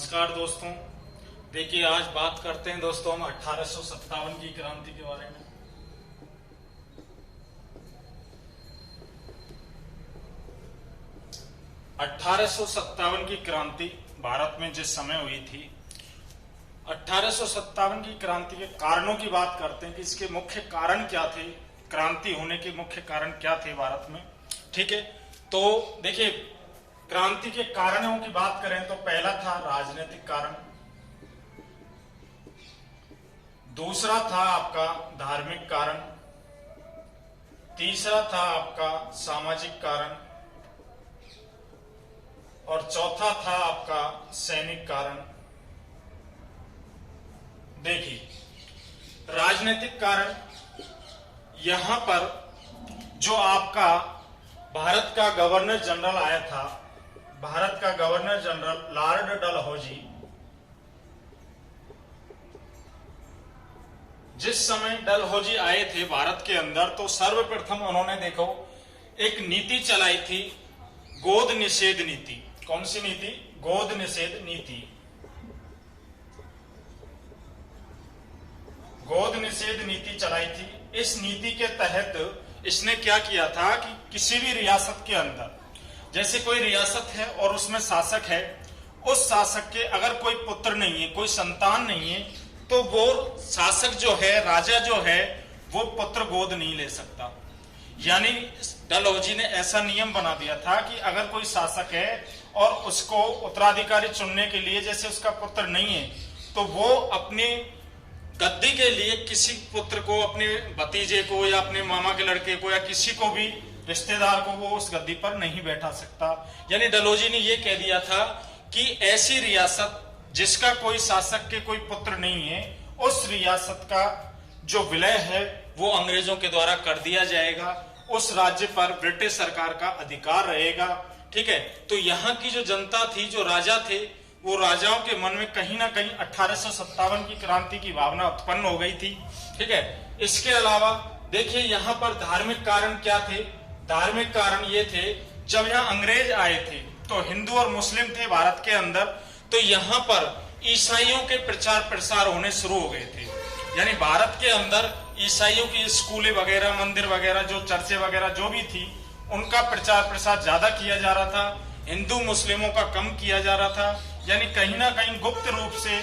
नमस्कार दोस्तों। देखिए आज बात करते हैं दोस्तों हम 1857 की क्रांति के बारे में। अठारह की क्रांति भारत में जिस समय हुई थी, 1857 की क्रांति के कारणों की बात करते हैं कि इसके मुख्य कारण क्या थे, क्रांति होने के मुख्य कारण क्या थे भारत में। ठीक है, तो देखिए क्रांति के कारणों की बात करें तो पहला था राजनीतिक कारण, दूसरा था आपका धार्मिक कारण, तीसरा था आपका सामाजिक कारण और चौथा था आपका सैनिक कारण। देखिए राजनीतिक कारण, यहां पर जो आपका भारत का गवर्नर जनरल आया था, भारत का गवर्नर जनरल लॉर्ड डलहौजी, जिस समय डलहौजी आए थे भारत के अंदर, तो सर्वप्रथम उन्होंने देखो एक नीति चलाई थी, गोद निषेध नीति। कौन सी नीति? गोद निषेध नीति। गोद निषेध नीति चलाई थी। इस नीति के तहत इसने क्या किया था कि किसी भी रियासत के अंदर, जैसे कोई रियासत है और उसमें शासक है, उस शासक के अगर कोई पुत्र नहीं है, कोई संतान नहीं है, तो वो शासक जो है, राजा जो है, वो पुत्र गोद नहीं ले सकता। यानी डलहौजी ने ऐसा नियम बना दिया था कि अगर कोई शासक है और उसको उत्तराधिकारी चुनने के लिए जैसे उसका पुत्र नहीं है, तो वो अपनी गद्दी के लिए किसी पुत्र को, अपने भतीजे को या अपने मामा के लड़के को या किसी को भी रिश्तेदार को वो उस गद्दी पर नहीं बैठा सकता। यानी डलहौजी ने ये कह दिया था कि ऐसी रियासत जिसका कोई शासक के कोई पुत्र नहीं है, उस रियासत का जो विलय है वो अंग्रेजों के द्वारा कर दिया जाएगा, उस राज्य पर ब्रिटिश सरकार का अधिकार रहेगा। ठीक है, तो यहाँ की जो जनता थी, जो राजा थे, वो राजाओं के मन में कहीं ना कहीं 1857 की क्रांति की भावना उत्पन्न हो गई थी। ठीक है, इसके अलावा देखिए यहाँ पर धार्मिक कारण क्या थे? धार्मिक कारण ये थे, जब यहाँ अंग्रेज आए थे तो हिंदू और मुस्लिम थे भारत के अंदर, तो यहाँ पर ईसाइयों के प्रचार प्रसार होने शुरू हो गए थे। यानी भारत के अंदर ईसाइयों की स्कूलें वगैरह, मंदिर वगैरह, जो चर्चे वगैरह जो भी थी, उनका प्रचार प्रसार ज्यादा किया जा रहा था, हिंदू मुस्लिमों का कम किया जा रहा था। यानी कहीं ना कहीं गुप्त रूप से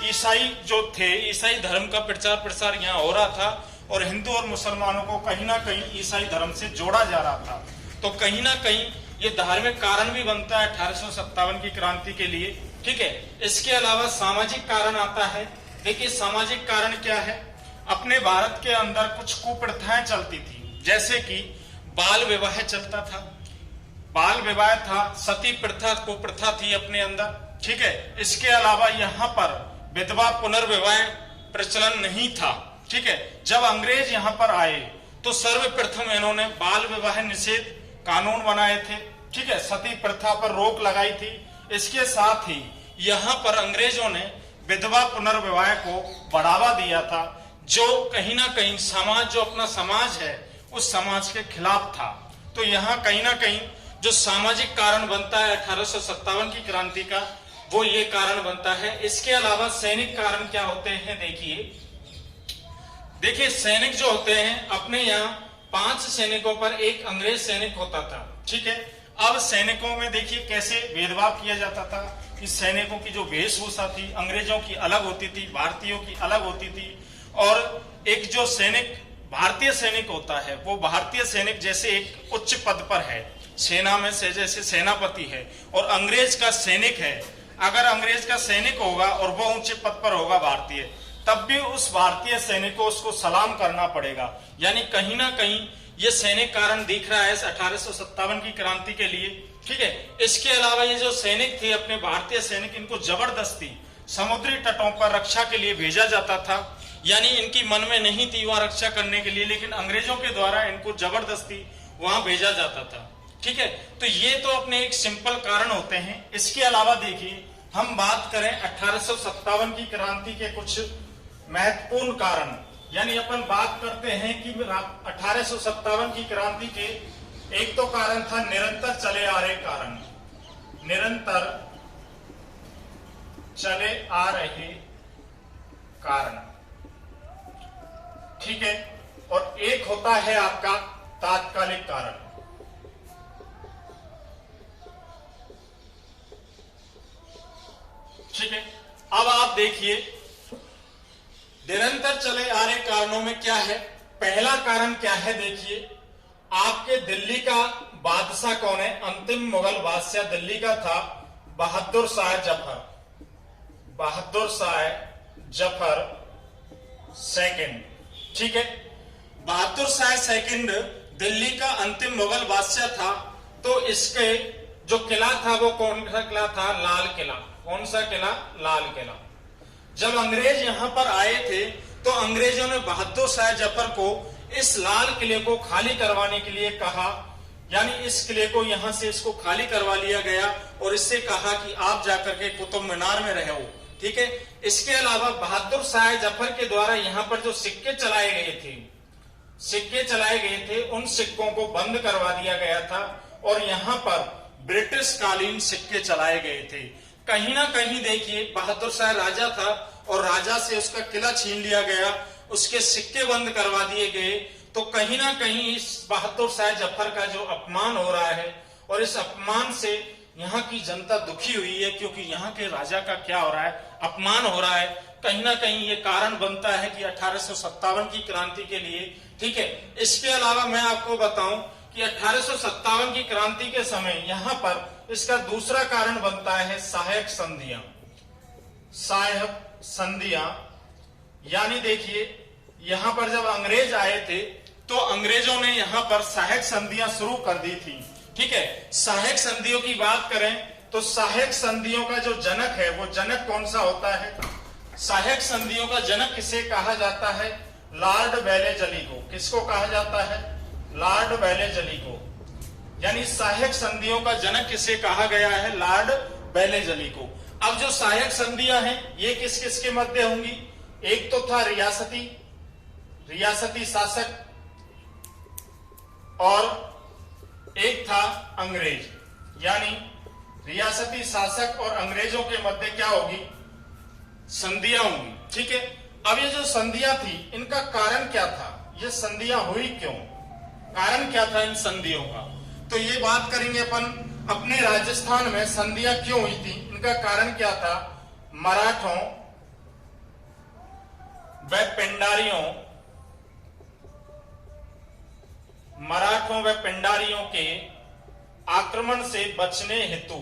ईसाई जो थे, ईसाई धर्म का प्रचार प्रसार यहाँ हो रहा था और हिंदू और मुसलमानों को कहीं ना कहीं ईसाई धर्म से जोड़ा जा रहा था। तो कहीं ना कहीं ये धार्मिक कारण भी बनता है 1857 की क्रांति के लिए। ठीक है, इसके अलावा सामाजिक कारण आता है। देखिए सामाजिक कारण क्या है? अपने भारत के अंदर कुछ कुप्रथाएं चलती थी, जैसे कि बाल विवाह चलता था, बाल विवाह था, सती प्रथा कुप्रथा थी अपने अंदर। ठीक है, इसके अलावा यहाँ पर विधवा पुनर्विवाह प्रचलन नहीं था। ठीक है, जब अंग्रेज यहाँ पर आए तो सर्वप्रथम इन्होंने बाल विवाह निषेध कानून बनाए थे। ठीक है, सती प्रथा पर रोक लगाई थी। इसके साथ ही यहाँ पर अंग्रेजों ने विधवा पुनर्विवाह को बढ़ावा दिया था, जो कहीं ना कहीं समाज, जो अपना समाज है, उस समाज के खिलाफ था। तो यहाँ कहीं ना कहीं जो सामाजिक कारण बनता है 1857 की क्रांति का, वो ये कारण बनता है। इसके अलावा सैनिक कारण क्या होते हैं? देखिए सैनिक जो होते हैं, अपने यहाँ 5 सैनिकों पर एक अंग्रेज सैनिक होता था। ठीक है, अब सैनिकों में देखिए कैसे भेदभाव किया जाता था कि सैनिकों की जो वेशभूषा थी अंग्रेजों की अलग होती थी, भारतीयों की अलग होती थी। और एक जो सैनिक, भारतीय सैनिक होता है, वो भारतीय सैनिक जैसे एक उच्च पद पर है, सेना में से जैसे सेनापति है, और अंग्रेज का सैनिक है। अगर अंग्रेज का सैनिक होगा और वो ऊंचे पद पर होगा भारतीय, तब भी उस भारतीय सैनिक को उसको सलाम करना पड़ेगा। यानी कहीं ना कहीं ये सैनिक कारण दिख रहा है 1857 की क्रांति के लिए। ठीक है, इसके अलावा ये जो सैनिक थे, अपने भारतीय सैनिक, इनको जबरदस्ती समुद्री तटों पर रक्षा के लिए भेजा जाता था। यानी इनकी मन में नहीं थी वहां रक्षा करने के लिए, लेकिन अंग्रेजों के द्वारा इनको जबरदस्ती वहां भेजा जाता था। ठीक है, तो ये तो अपने एक सिंपल कारण होते हैं। इसके अलावा देखिए हम बात करें 1857 की क्रांति के कुछ महत्वपूर्ण कारण, यानी अपन बात करते हैं कि 1857 की क्रांति के एक तो कारण था निरंतर चले आ रहे कारण, निरंतर चले आ रहे कारण, ठीक है। और एक होता है आपका तात्कालिक कारण। ठीक है, अब आप देखिए निरंतर चले आ रहे कारणों में क्या है। पहला कारण क्या है, देखिए आपके दिल्ली का बादशाह कौन है, अंतिम मुगल बादशाह दिल्ली का था बहादुर शाह जफर, बहादुर शाह जफर सेकंड। ठीक है, बहादुर शाह सेकंड दिल्ली का अंतिम मुगल बादशाह था। तो इसके जो किला था वो कौन सा किला था, लाल किला। कौन सा किला, लाल किला। जब अंग्रेज यहां पर आए थे तो अंग्रेजों ने बहादुर शाह जफर को इस लाल किले को खाली करवाने के लिए कहा, यानी इस किले को यहां से इसको खाली करवा लिया गया और इससे कहा कि आप जाकर के कुतुब मीनार में रहो। ठीक है, इसके अलावा बहादुर शाह जफर के द्वारा यहां पर जो सिक्के चलाए गए थे, उन सिक्कों को बंद करवा दिया गया था और यहां पर ब्रिटिश कालीन सिक्के चलाए गए थे। कहीं ना कहीं देखिए बहादुर शाह राजा था और राजा से उसका किला छीन लिया गया, उसके सिक्के बंद करवा दिए गए। तो कहीं ना कहीं इस बहादुर शाह जफर का जो अपमान हो रहा है और इस अपमान से यहाँ की जनता दुखी हुई है, क्योंकि यहाँ के राजा का क्या हो रहा है, अपमान हो रहा है। कहीं ना कहीं ये कारण बनता है कि 1857 की क्रांति के लिए। ठीक है, इसके अलावा मैं आपको बताऊं कि 1857 की क्रांति के समय यहाँ पर इसका दूसरा कारण बनता है सहायक संधियां। सहायक संधियां यानी देखिए यहां पर जब अंग्रेज आए थे तो अंग्रेजों ने यहां पर सहायक संधियां शुरू कर दी थी। ठीक है, सहायक संधियों की बात करें तो सहायक संधियों का जो जनक है वो जनक कौन सा होता है, सहायक संधियों का जनक किसे कहा जाता है, लॉर्ड वेलेस्ली को। किसको कहा जाता है, लॉर्ड वेलेस्ली को। यानी सहायक संधियों का जनक किसे कहा गया है, लॉर्ड वेलेस्ली को। अब जो सहायक संधियां हैं ये किस किस के मध्य होंगी, एक तो था रियासती शासक और एक था अंग्रेज। यानी रियासती शासक और अंग्रेजों के मध्य क्या होगी, संधियां होंगी। ठीक है, अब ये जो संधियां थी इनका कारण क्या था, ये संधियां हुई क्यों, कारण क्या था इन संधियों का, तो ये बात करेंगे अपन। अपने राजस्थान में संधियां क्यों हुई थी, इनका कारण क्या था, मराठों व पिंडारियों के आक्रमण से बचने हेतु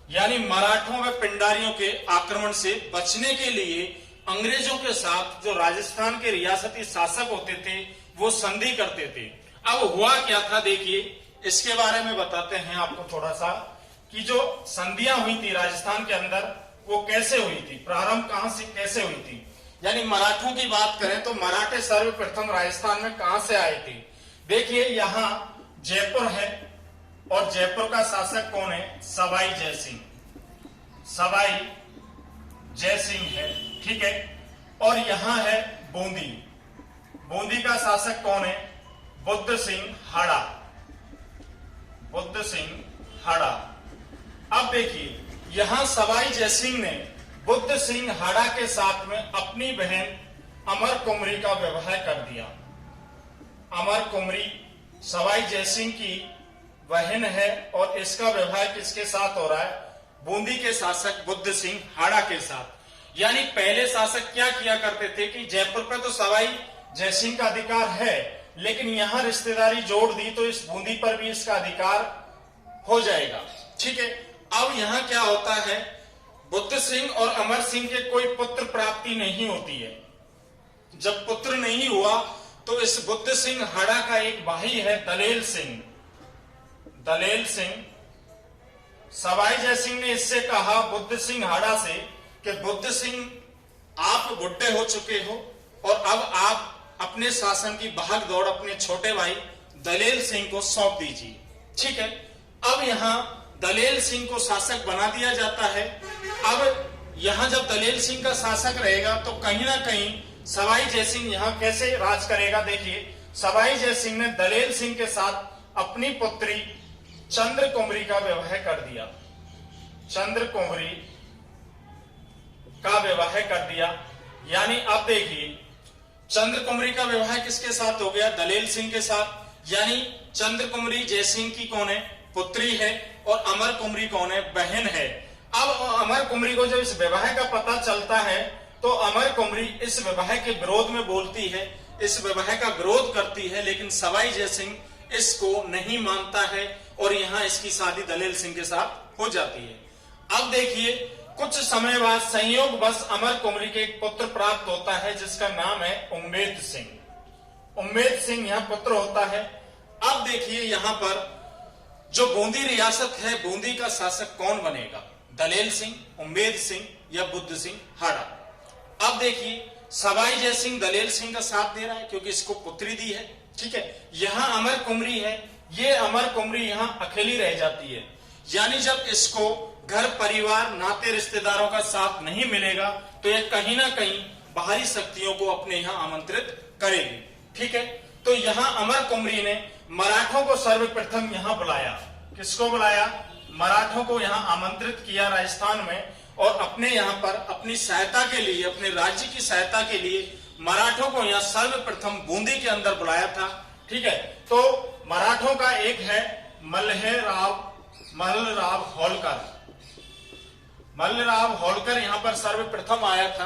यानी मराठों व पिंडारियों के आक्रमण से बचने के लिए अंग्रेजों के साथ जो राजस्थान के रियासती शासक होते थे वो संधि करते थे। अब हुआ क्या था, देखिए इसके बारे में बताते हैं आपको थोड़ा सा कि जो संधियां हुई थी राजस्थान के अंदर वो कैसे हुई थी, प्रारंभ कहां से कैसे हुई थी। यानी मराठों की बात करें तो मराठे सर्वप्रथम राजस्थान में कहां से आए थे, देखिए यहां जयपुर है और जयपुर का शासक कौन है, सवाई जयसिंह है। ठीक है, और यहां है बूंदी का शासक कौन है, बुद्ध सिंह हाड़ा। अब देखिए यहां सवाई जयसिंह ने बुद्ध सिंह हाड़ा के साथ में अपनी बहन अमर कुमरी का विवाह कर दिया। अमर कुमरी सवाई जयसिंह की बहन है और इसका विवाह किसके साथ हो रहा है, बूंदी के शासक बुद्ध सिंह हाड़ा के साथ। यानी पहले शासक क्या किया करते थे कि जयपुर पर तो सवाई जयसिंह का अधिकार है, लेकिन यहां रिश्तेदारी जोड़ दी तो इस बूंदी पर भी इसका अधिकार हो जाएगा। ठीक है, अब यहां क्या होता है, बुद्ध सिंह और अमर सिंह के कोई पुत्र प्राप्ति नहीं होती है। जब पुत्र नहीं हुआ तो इस बुद्ध सिंह हाड़ा का एक भाई है दलेल सिंह। सवाई जयसिंह ने इससे कहा बुद्ध सिंह हाड़ा से कि बुद्ध सिंह आप बुढ़े हो चुके हो और अब आप अपने शासन की भाग दौड़ अपने छोटे भाई दलेल सिंह को सौंप दीजिए। ठीक है, अब यहां दलेल सिंह को शासक बना दिया जाता है। अब यहां जब दलेल सिंह का शासक रहेगा तो कहीं ना कहीं सवाई जयसिंह यहां कैसे राज करेगा, देखिए सवाई जय सिंह ने दलेल सिंह के साथ अपनी पुत्री चंद्र कुमरी का विवाह कर दिया। चंद्र कुमरी का विवाह कर दिया। यानी अब देखिए चंद्र कुमरी का विवाह किसके साथ हो गया? दलेल सिंह के साथ। यानी चंद्र कुमरी जयसिंह की कौन है? पुत्री है। और अमर कुमरी कौन है? बहन है। अब अमर कुमरी को जब इस विवाह का पता चलता है तो अमर कुमरी इस विवाह के विरोध में बोलती है, इस विवाह का विरोध करती है, लेकिन सवाई जय सिंह इसको नहीं मानता है और यहां इसकी शादी दलेल सिंह के साथ हो जाती है। अब देखिए कुछ समय बाद संयोग बस अमर कुमरी के एक पुत्र प्राप्त होता है जिसका नाम है उम्मेद सिंह। उम्मेद सिंह यहां पुत्र होता है। अब देखिए यहां पर जो बूंदी रियासत है, बूंदी का शासक कौन बनेगा? दलेल सिंह, उम्मेद सिंह या बुद्ध सिंह हाड़ा? अब देखिए सवाई जय सिंह दलेल सिंह का साथ दे रहा है क्योंकि इसको पुत्री दी है। ठीक है, यहां अमर कुमरी है, ये अमर कुमरी यहां अकेली रह जाती है। यानी जब इसको घर परिवार नाते रिश्तेदारों का साथ नहीं मिलेगा तो ये कहीं ना कहीं बाहरी शक्तियों को अपने यहां आमंत्रित करेगी। ठीक है, तो यहां अमर कुमरी ने मराठों को सर्वप्रथम यहां बुलाया। किसको बुलाया? मराठों को यहां आमंत्रित किया राजस्थान में और अपने यहां पर अपनी सहायता के लिए, अपने राज्य की सहायता के लिए मराठों को यहां सर्वप्रथम बूंदी के अंदर बुलाया था। ठीक है, तो मराठों का एक है मल्लराव होलकर। मल्लराव होलकर यहां पर सर्वप्रथम आया था।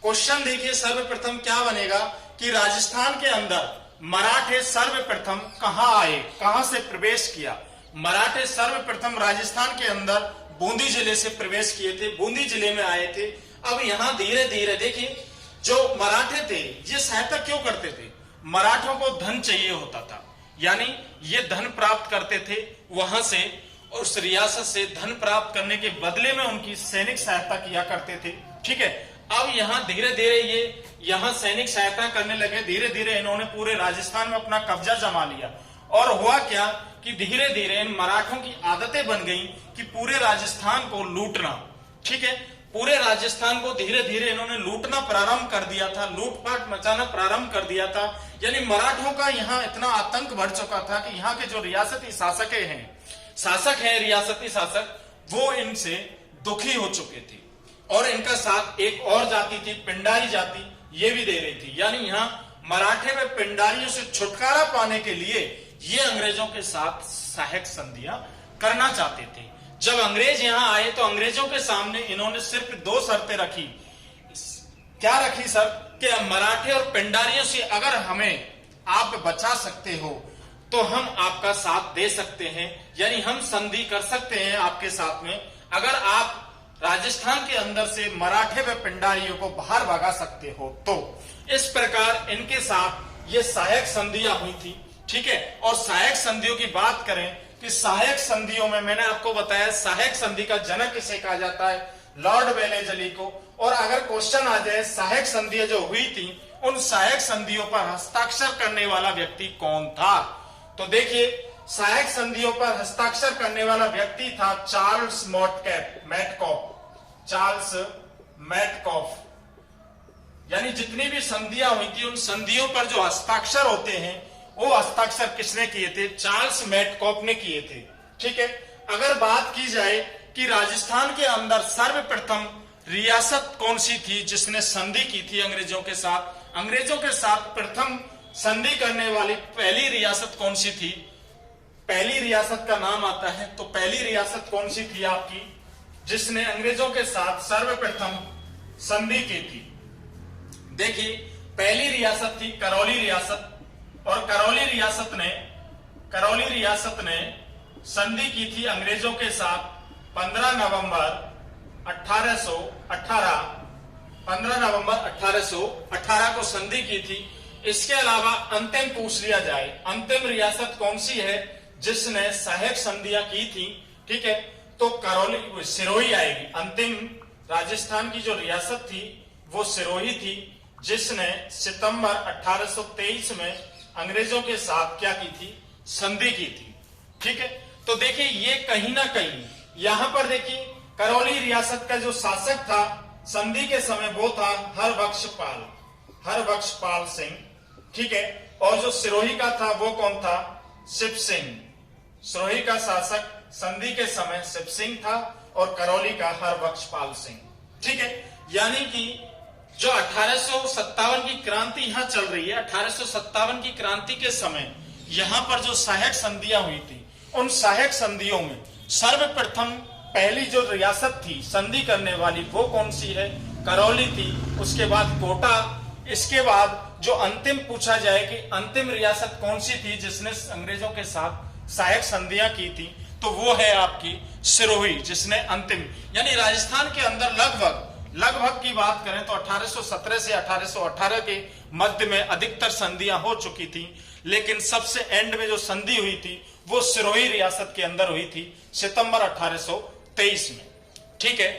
क्वेश्चन देखिए सर्वप्रथम क्या बनेगा कि राजस्थान के अंदर मराठे सर्वप्रथम कहां आए, कहां से प्रवेश किया? मराठे सर्वप्रथम राजस्थान के अंदर बूंदी जिले से प्रवेश किए थे, बूंदी जिले में आए थे। अब यहां धीरे धीरे देखिए जो मराठे थे ये सहायता क्यों करते थे? मराठों को धन चाहिए होता था, यानी ये धन प्राप्त करते थे वहां से, उस रियासत से धन प्राप्त करने के बदले में उनकी सैनिक सहायता किया करते थे। ठीक है, अब यहां धीरे धीरे ये यहां सैनिक सहायता करने लगे, धीरे धीरे इन्होंने पूरे राजस्थान में अपना कब्जा जमा लिया। और हुआ क्या कि धीरे धीरे इन मराठों की आदतें बन गई कि पूरे राजस्थान को लूटना। ठीक है, पूरे राजस्थान को धीरे धीरे इन्होंने लूटना प्रारंभ कर दिया था, लूटपाट मचाना प्रारंभ कर दिया था। यानी मराठों का यहाँ इतना आतंक बढ़ चुका था कि यहाँ के जो रियासती शासक हैं रियासती शासक, वो इनसे दुखी हो चुके थे और इनका साथ एक और जाति थी, पिंडारी जाति, ये भी दे रही थी। यानी यहाँ मराठे में पिंडारियों से छुटकारा पाने के लिए ये अंग्रेजों के साथ सहायक संधियां करना चाहते थे। जब अंग्रेज यहां आए तो अंग्रेजों के सामने इन्होंने सिर्फ दो शर्तें रखी। क्या रखी सर? कि मराठे और पिंडारियों से अगर हमें आप बचा सकते हो तो हम आपका साथ दे सकते हैं, यानी हम संधि कर सकते हैं आपके साथ में, अगर आप राजस्थान के अंदर से मराठे व पिंडारियों को बाहर भगा सकते हो तो। इस प्रकार इनके साथ ये सहायक संधियां हुई थी। ठीक है, और सहायक संधियों की बात करें कि सहायक संधियों में मैंने आपको बताया सहायक संधि का जनक किसे कहा जाता है? लॉर्ड वेलेजली को। और अगर क्वेश्चन आ जाए सहायक संधियां जो हुई थी उन सहायक संधियों पर हस्ताक्षर करने वाला व्यक्ति कौन था, तो देखिए सहायक संधियों पर हस्ताक्षर करने वाला व्यक्ति था चार्ल्स मैटकॉफ। Charles Metcalfe. यानी जितनी भी संधियां हुई थी उन संधियों पर जो हस्ताक्षर होते हैं वो हस्ताक्षर किसने किए थे? चार्ल्स मैटकॉफ ने किए थे। ठीक है, अगर बात की जाए कि राजस्थान के अंदर सर्वप्रथम रियासत कौन सी थी जिसने संधि की थी अंग्रेजों के साथ? अंग्रेजों के साथ प्रथम संधि करने वाली पहली रियासत कौन सी थी? पहली रियासत का नाम आता है, तो पहली रियासत कौन सी थी आपकी जिसने अंग्रेजों के साथ सर्वप्रथम संधि की थी? देखिए पहली रियासत थी करौली रियासत, और करौली रियासत ने संधि की थी अंग्रेजों के साथ 15 नवंबर 1818 को संधि की थी। इसके अलावा अंतिम पूछ लिया जाए, अंतिम रियासत कौन सी है जिसने सहायक संधियां की थी? ठीक है, तो करौली सिरोही आएगी। अंतिम राजस्थान की जो रियासत थी वो सिरोही थी जिसने सितंबर 1823 में अंग्रेजों के साथ क्या की थी? संधि की थी। ठीक है, तो देखिए ये कहीं ना कहीं यहां पर देखिए करौली रियासत का जो शासक था संधि के समय वो था हरबख्श पाल सिंह। ठीक है, और जो सिरोही का था वो कौन था? शिव सिंह। सिरोही का शासक संधि के समय शिव सिंह था और करौली का हरबख्शपाल सिंह। ठीक है, यानी कि जो 1857 की क्रांति यहां चल रही है, 1857 की क्रांति के समय यहां पर जो सहायक संधियां हुई थी, उन सहायक संधियों में सर्वप्रथम पहली जो रियासत थी संधि करने वाली वो कौन सी है? करौली थी। उसके बाद कोटा। इसके बाद जो अंतिम पूछा जाए कि अंतिम रियासत कौन सी थी जिसने अंग्रेजों के साथ सहायक संधियां की थी, तो वो है आपकी सिरोही, जिसने अंतिम, यानी राजस्थान के अंदर लगभग की बात करें तो 1817 से 1818 के मध्य में अधिकतर संधियां हो चुकी थी, लेकिन सबसे एंड में जो संधि हुई थी वो सिरोही रियासत के अंदर हुई थी सितंबर 1823 में। ठीक है,